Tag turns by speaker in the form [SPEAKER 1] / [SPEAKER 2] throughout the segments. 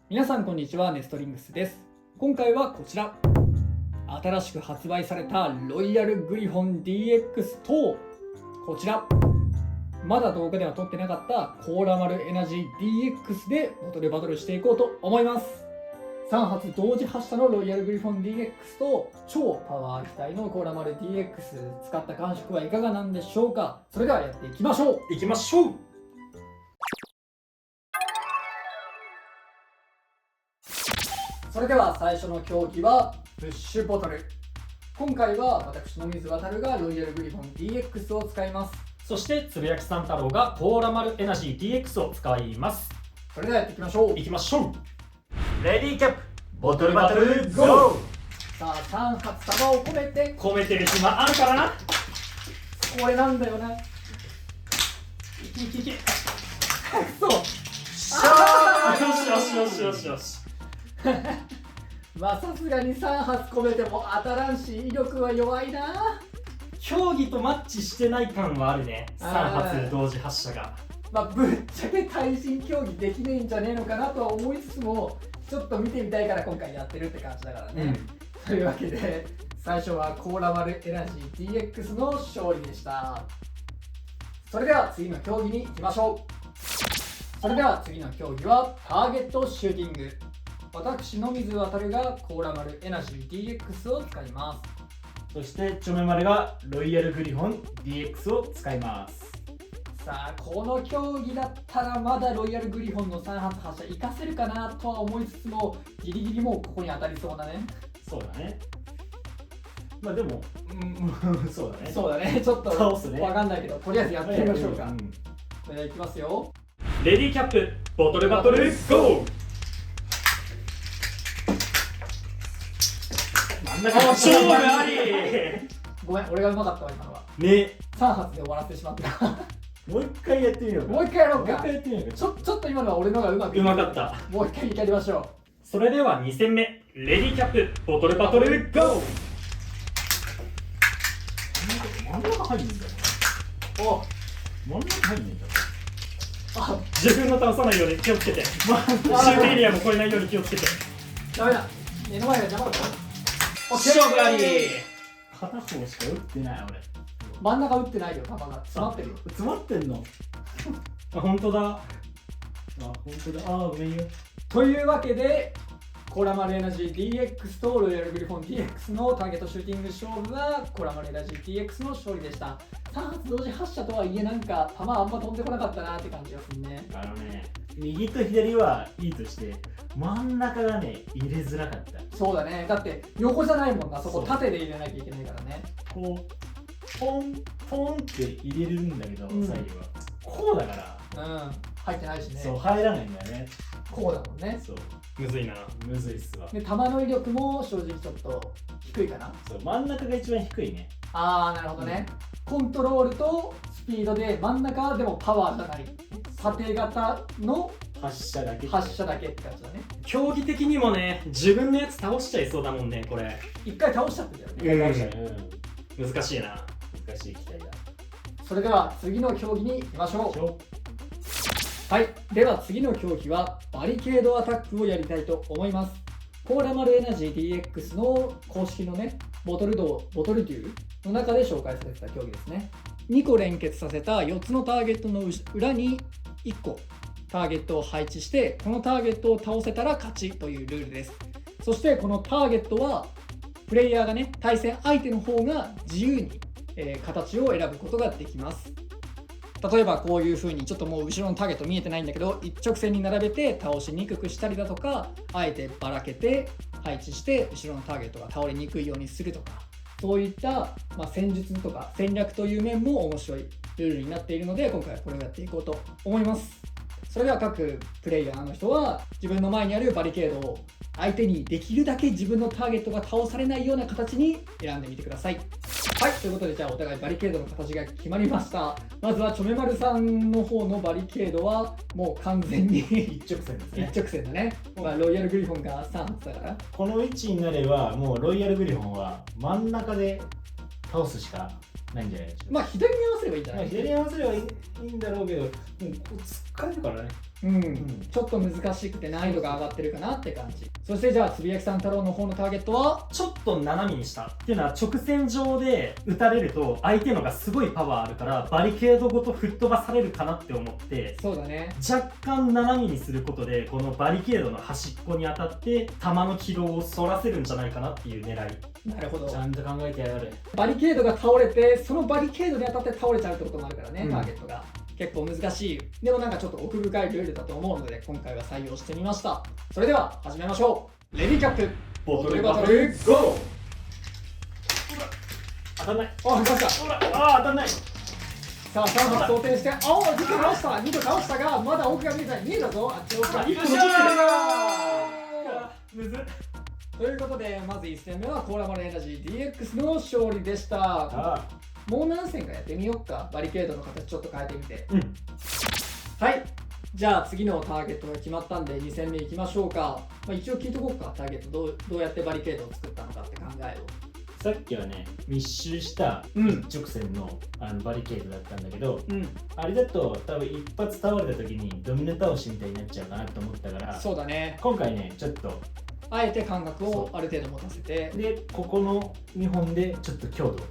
[SPEAKER 1] 皆さんこんにちは、ネストリングスです。今回はこちら、新しく発売されたロイヤルグリフォン DX とこちら、まだ動画では撮ってなかったコーラマルエナジー DX でボトルバトルしていこうと思います。3発同時発射のロイヤルグリフォン DX と超パワー機体のコーラマル DX 使った感触はいかがなんでしょうか。それではやっていきましょう。
[SPEAKER 2] 行きましょう。
[SPEAKER 1] それでは最初の競技はプッシュボトル。今回は私の水渡るがロイヤルグリフォン DX を使います。
[SPEAKER 2] そしてつぶやきさん太郎がコーラマルエナジー DX を使います。
[SPEAKER 1] それではやっていきましょう。
[SPEAKER 2] 行きましょう。レディーキャップボトルバトルゴー。
[SPEAKER 1] さあ3発弾を込めて、
[SPEAKER 2] 込めてる暇あるからな。
[SPEAKER 1] これなんだよな。
[SPEAKER 2] いけいけいけ。
[SPEAKER 1] そう
[SPEAKER 2] よしよしよしよしよし。
[SPEAKER 1] まあさすがに3発込めても当たらんし威力は弱いな。
[SPEAKER 2] 競技とマッチしてない感はあるね。3発同時発射が。
[SPEAKER 1] まあぶっちゃけ対人競技できねえんじゃねえのかなとは思いつつも、ちょっと見てみたいから今回やってるって感じだからね、というわけで最初はコーラマルエナジー DX の勝利でした。それでは次の競技に行きましょう。それでは次の競技はターゲットシューティング。私の水渡るがコーラマルエナジー DX を使います。
[SPEAKER 2] そしてチョメマルがロイヤルグリフォン DX を使います。
[SPEAKER 1] さあこの競技だったらまだロイヤルグリフォンの3発発射活かせるかなとは思いつつも、ギリギリもうここに当たりそうだね。
[SPEAKER 2] そうだね。まあでも、そうだね。
[SPEAKER 1] そうだね、ちょっと
[SPEAKER 2] 倒すね。
[SPEAKER 1] わかんないけど、とりあえずやってみましょうか。
[SPEAKER 2] ん、
[SPEAKER 1] それではいきますよ。
[SPEAKER 2] レディーキャップボトルバトルゴー。真ん中の勝負あり。
[SPEAKER 1] ごめん、俺がうまかったわ今のは。
[SPEAKER 2] ね、
[SPEAKER 1] 3発で終わらせてしまった。
[SPEAKER 2] もう一回やってみようか。
[SPEAKER 1] もう一回やろうか。
[SPEAKER 2] もう一回やってみようか。
[SPEAKER 1] ちょっと今のは俺のがうまくい
[SPEAKER 2] うまかった。
[SPEAKER 1] もう一回やりましょう。
[SPEAKER 2] それでは2戦目、レディーキャップボトルバトルゴー。真ん中入るんだよ。
[SPEAKER 1] お、
[SPEAKER 2] 真ん中入るんだよ。
[SPEAKER 1] あ、
[SPEAKER 2] 自分の倒さないように気をつけて。シュートエリアも超えないように気をつけて。
[SPEAKER 1] ダメだ。目の前が邪魔だ。
[SPEAKER 2] 勝負あり。片方しか打ってない俺。
[SPEAKER 1] 真ん中打ってないよ、球が詰まってるよ。
[SPEAKER 2] 詰まってんの。あ、本当だ。あ、本当だ。あ、ごめんよ。
[SPEAKER 1] というわけでコーラマルエナジー DX とロイヤルグリフォン DX のターゲットシューティング勝負はコーラマルエナジー DX の勝利でした。3発同時発射とはいえなんか球あんま飛んでこなかったなって感じがするね。
[SPEAKER 2] 右と左はいいとして真ん中がね入れづらかった。
[SPEAKER 1] そうだね、だって横じゃないもんな、そこ
[SPEAKER 2] そう
[SPEAKER 1] 縦で入れなきゃいけないからね。
[SPEAKER 2] こうポンポンって入れるんだけど、左右はこうだか
[SPEAKER 1] うん、入ってないし
[SPEAKER 2] ら、
[SPEAKER 1] ね。
[SPEAKER 2] そう入らないんだよね。
[SPEAKER 1] こうだもんね。
[SPEAKER 2] そうむずいな。むずいっすわ。
[SPEAKER 1] で球の威力も正直ちょっと低いかな。
[SPEAKER 2] そう真ん中が一番低いね。
[SPEAKER 1] ああ、なるほどね。コントロールとスピードで真ん中でもパワーじゃない縦型の
[SPEAKER 2] 発射だけ
[SPEAKER 1] 発射だけって感じだね。
[SPEAKER 2] 競技的にもね自分のやつ倒しちゃいそうだもんねこれ。
[SPEAKER 1] 一回倒しちゃってたよね。
[SPEAKER 2] 難しいな。難しい機体だ。
[SPEAKER 1] それでは次の競技に行きましょう。はい、では次の競技はバリケードアタックをやりたいと思います。コーラマルエナジー DX の公式のね、ボトルデューの中で紹介されてた競技ですね。2個連結させた4つのターゲットの裏に1個ターゲットを配置して、このターゲットを倒せたら勝ちというルールです。そしてこのターゲットはプレイヤーがね、対戦相手の方が自由に、形を選ぶことができます。例えばこういう風にちょっともう後ろのターゲット見えてないんだけど一直線に並べて倒しにくくしたりだとか、あえてばらけて配置して後ろのターゲットが倒れにくいようにするとか、そういった、戦術とか戦略という面も面白いルールになっているので、今回はこれをやっていこうと思います。それでは各プレイヤーの人は自分の前にあるバリケードを相手にできるだけ自分のターゲットが倒されないような形に選んでみてください。はい、ということでじゃあお互いバリケードの形が決まりました。まずはチョメマルさんの方のバリケードはもう完全に
[SPEAKER 2] 一直線ですね。
[SPEAKER 1] 一直線だね。ロイヤルグリフォンが3発だから。
[SPEAKER 2] この位置になればもうロイヤルグリフォンは真ん中で倒すしかないんじゃないでしょうか。
[SPEAKER 1] 左に合わせればいいんじゃない？
[SPEAKER 2] 左に合わせればいいんだろうけど、もうこう突っかれるからね。
[SPEAKER 1] ちょっと難しくて難易度が上がってるかなって感じ。そしてじゃあつぶやきさん太郎の方のターゲットは
[SPEAKER 3] ちょっと斜めにしたっていうのは、直線上で打たれると相手のがすごいパワーあるからバリケードごと吹っ飛ばされるかなって思って、
[SPEAKER 1] そうだね、
[SPEAKER 3] 若干斜めにすることでこのバリケードの端っこに当たって球の軌道をそらせるんじゃないかなっていう狙い。
[SPEAKER 1] なるほど。
[SPEAKER 2] ちゃんと考えてやがる。
[SPEAKER 1] バリケードが倒れてそのバリケードに当たって倒れちゃうってこともあるからね、
[SPEAKER 3] うん
[SPEAKER 1] ターゲットが結構難しい。でもなんかちょっと奥深いルールだと思うので今回は採用してみました。それでは始めましょう。レディーキャップ
[SPEAKER 3] ボトル
[SPEAKER 1] バトルゴー。
[SPEAKER 3] 当たんない。
[SPEAKER 1] あ、来ました。
[SPEAKER 3] ほら、当たんない。
[SPEAKER 1] さあ3発想定して、2個倒した2個倒したがまだ奥が見えない。見えたぞ、あっち奥が1個残ってる。
[SPEAKER 3] むずっ。
[SPEAKER 1] ということでまず1戦目はコーラマルエナジー DX の勝利でした。もう何戦かやってみようか。バリケードの形ちょっと変えてみて。はい、じゃあ次のターゲットが決まったんで2戦目いきましょうか。一応聞いとこうか。ターゲットどうやってバリケードを作ったのかって考えを。
[SPEAKER 2] さっきはね、密集した一直線の、バリケードだったんだけど、あれだと多分一発倒れた時にドミノ倒しみたいになっちゃうかなと思ったから、
[SPEAKER 1] そうだね、
[SPEAKER 2] 今回ね、ちょっと
[SPEAKER 1] あえて感覚をある程度持たせて、
[SPEAKER 2] で、ここの2本でちょっと強度、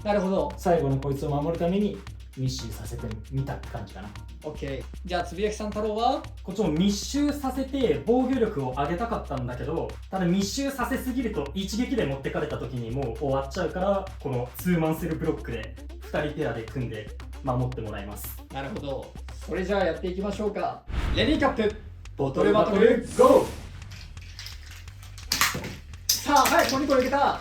[SPEAKER 1] なるほど、
[SPEAKER 2] 最後のこいつを守るために密集させてみたって感じかな。
[SPEAKER 1] OK。 じゃあつぶやきさん太郎は
[SPEAKER 3] こっちも密集させて防御力を上げたかったんだけど、ただ密集させすぎると一撃で持ってかれた時にもう終わっちゃうから、このツーマンセルブロックで2人ペアで組んで守ってもらいます。
[SPEAKER 1] なるほど。それじゃあやっていきましょうか。レディーキャップ
[SPEAKER 3] ボ
[SPEAKER 1] トルバトルゴー。さあ、はい、ここにこれいけた。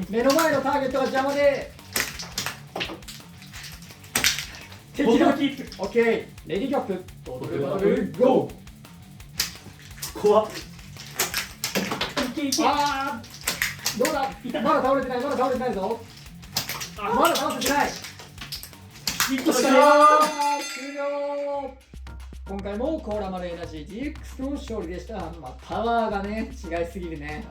[SPEAKER 1] 目の前のターゲットが邪魔で敵のキップ。 OK。 レディーキャップボトルバトルゴー。
[SPEAKER 3] 怖っ。いけいけ。
[SPEAKER 1] あー、どうだ、まだ倒れてない、まだ倒れてないぞ。まだ倒せてない。
[SPEAKER 3] 一個しか
[SPEAKER 1] 終
[SPEAKER 3] ない。
[SPEAKER 1] 了。今回もコーラマルエナジー DX の勝利でした。パワーがね、違いすぎるね。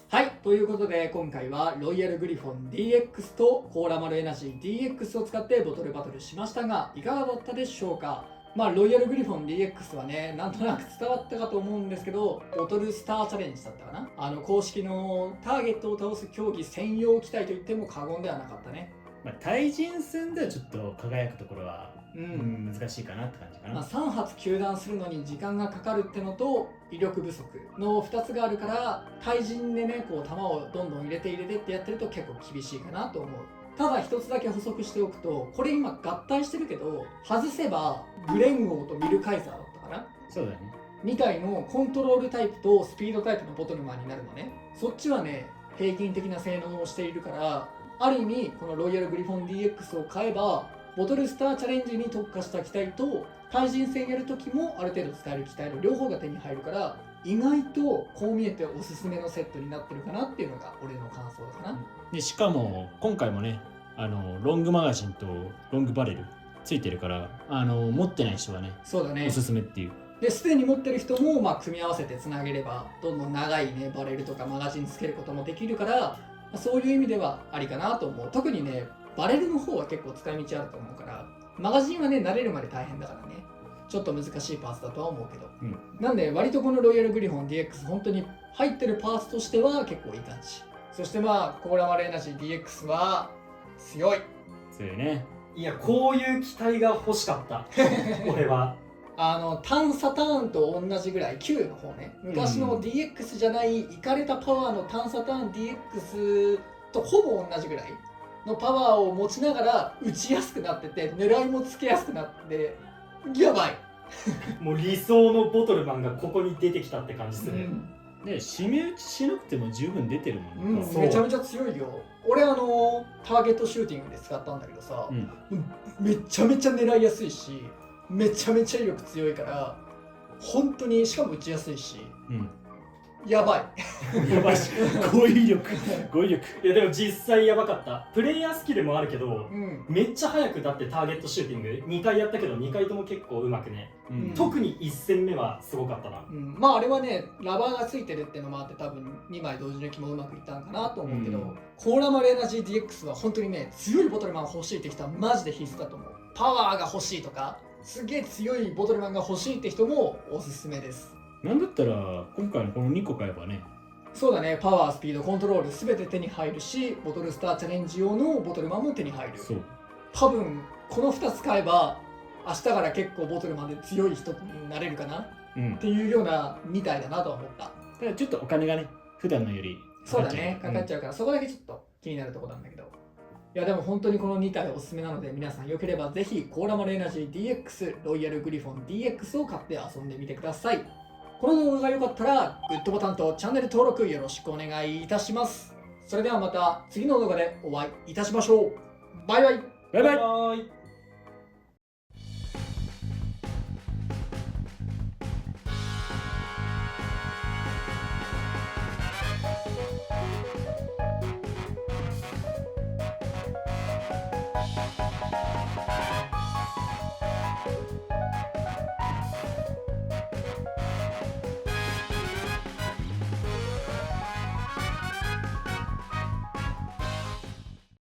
[SPEAKER 1] はい、ということで今回はロイヤルグリフォン DX とコーラマルエナジー DX を使ってボトルバトルしましたが、いかがだったでしょうか。ロイヤルグリフォン DX はね、なんとなく伝わったかと思うんですけど、ボトルスターチャレンジだったかな。公式のターゲットを倒す競技専用機体と言っても過言ではなかったね。
[SPEAKER 2] 対人戦ではちょっと輝くところは、難しいかなって感じかな。
[SPEAKER 1] 3発球団するのに時間がかかるってのと威力不足の2つがあるから、対人でねこう球をどんどん入れてってやってると結構厳しいかなと思う。ただ一つだけ補足しておくと、これ今合体してるけど外せばグレン王とミルカイザーだったかな、
[SPEAKER 2] そうだね。
[SPEAKER 1] みたいのコントロールタイプとスピードタイプのボトルマンになるのね。そっちはね平均的な性能をしているから、ある意味このロイヤルグリフォン DX を買えばボトルスターチャレンジに特化した機体と対人戦やるときもある程度使える機体の両方が手に入るから、意外とこう見えておすすめのセットになってるかなっていうのが俺の感想かな。
[SPEAKER 2] でしかも今回もね、ロングマガジンとロングバレルついてるから、持ってない人はね、
[SPEAKER 1] そうだね。
[SPEAKER 2] おすすめっていう。
[SPEAKER 1] で、すでに持ってる人も組み合わせてつなげればどんどん長いねバレルとかマガジンつけることもできるから、そういう意味ではありかなと思う。特にねバレルの方は結構使い道あると思うから、マガジンはね慣れるまで大変だからね、ちょっと難しいパーツだとは思うけど、なんで割とこのロイヤルグリフォン DX 本当に入ってるパーツとしては結構いい感じ。そしてコーラマルエナジー DX は強い。
[SPEAKER 2] 強いね。
[SPEAKER 3] いや、こういう機体が欲しかった俺は。
[SPEAKER 1] タンサターンと同じぐらい、Q の方ね、昔の DX じゃないイカれたパワーのタンサターン DX とほぼ同じぐらいのパワーを持ちながら打ちやすくなってて、狙いもつけやすくなってやばい
[SPEAKER 3] もう理想のボトルマンがここに出てきたって感じする。
[SPEAKER 2] で、締め打ちしなくても十分出てるもんね。
[SPEAKER 1] めちゃめちゃ強いよ。俺ターゲットシューティングで使ったんだけどさ、めちゃめちゃ狙いやすいし、めちゃめちゃ威力強いから、本当に、しかも打ちやすいし、やばい
[SPEAKER 2] やばいし、語彙力。
[SPEAKER 3] いやでも実際やばかった。プレイヤースキルもあるけど、めっちゃ早くだってターゲットシューティング2回やったけど2回とも結構うまくね、特に1戦目はすごかったな。
[SPEAKER 1] あれはねラバーがついてるってのもあって多分2枚同時抜きもうまくいったんかなと思うけど、コーラマルエナジー DX は本当にね強いボトルマン欲しいってきたらマジで必須だと思う。パワーが欲しいとかすげえ強いボトルマンが欲しいって人もおすすめです。
[SPEAKER 2] なんだったら今回のこの2個買えばね。
[SPEAKER 1] そうだね、パワー、スピード、コントロール全て手に入るし、ボトルスターチャレンジ用のボトルマンも手に入る。
[SPEAKER 2] そう。
[SPEAKER 1] 多分この2つ買えば明日から結構ボトルマンで強い人になれるかな、っていうようなみたいだなとは思った。
[SPEAKER 2] ただちょっとお金がね、普段のより
[SPEAKER 1] そうだね、かかっちゃうから、そこだけちょっと気になるところなんだけど。いやでも本当にこの2体おすすめなので、皆さんよければぜひコーラマルエナジー DX、ロイヤルグリフォン DX を買って遊んでみてください。この動画が良かったらグッドボタンとチャンネル登録よろしくお願いいたします。それではまた次の動画でお会いいたしましょう。バイバイ。
[SPEAKER 2] バイバイ。
[SPEAKER 3] バイバイ。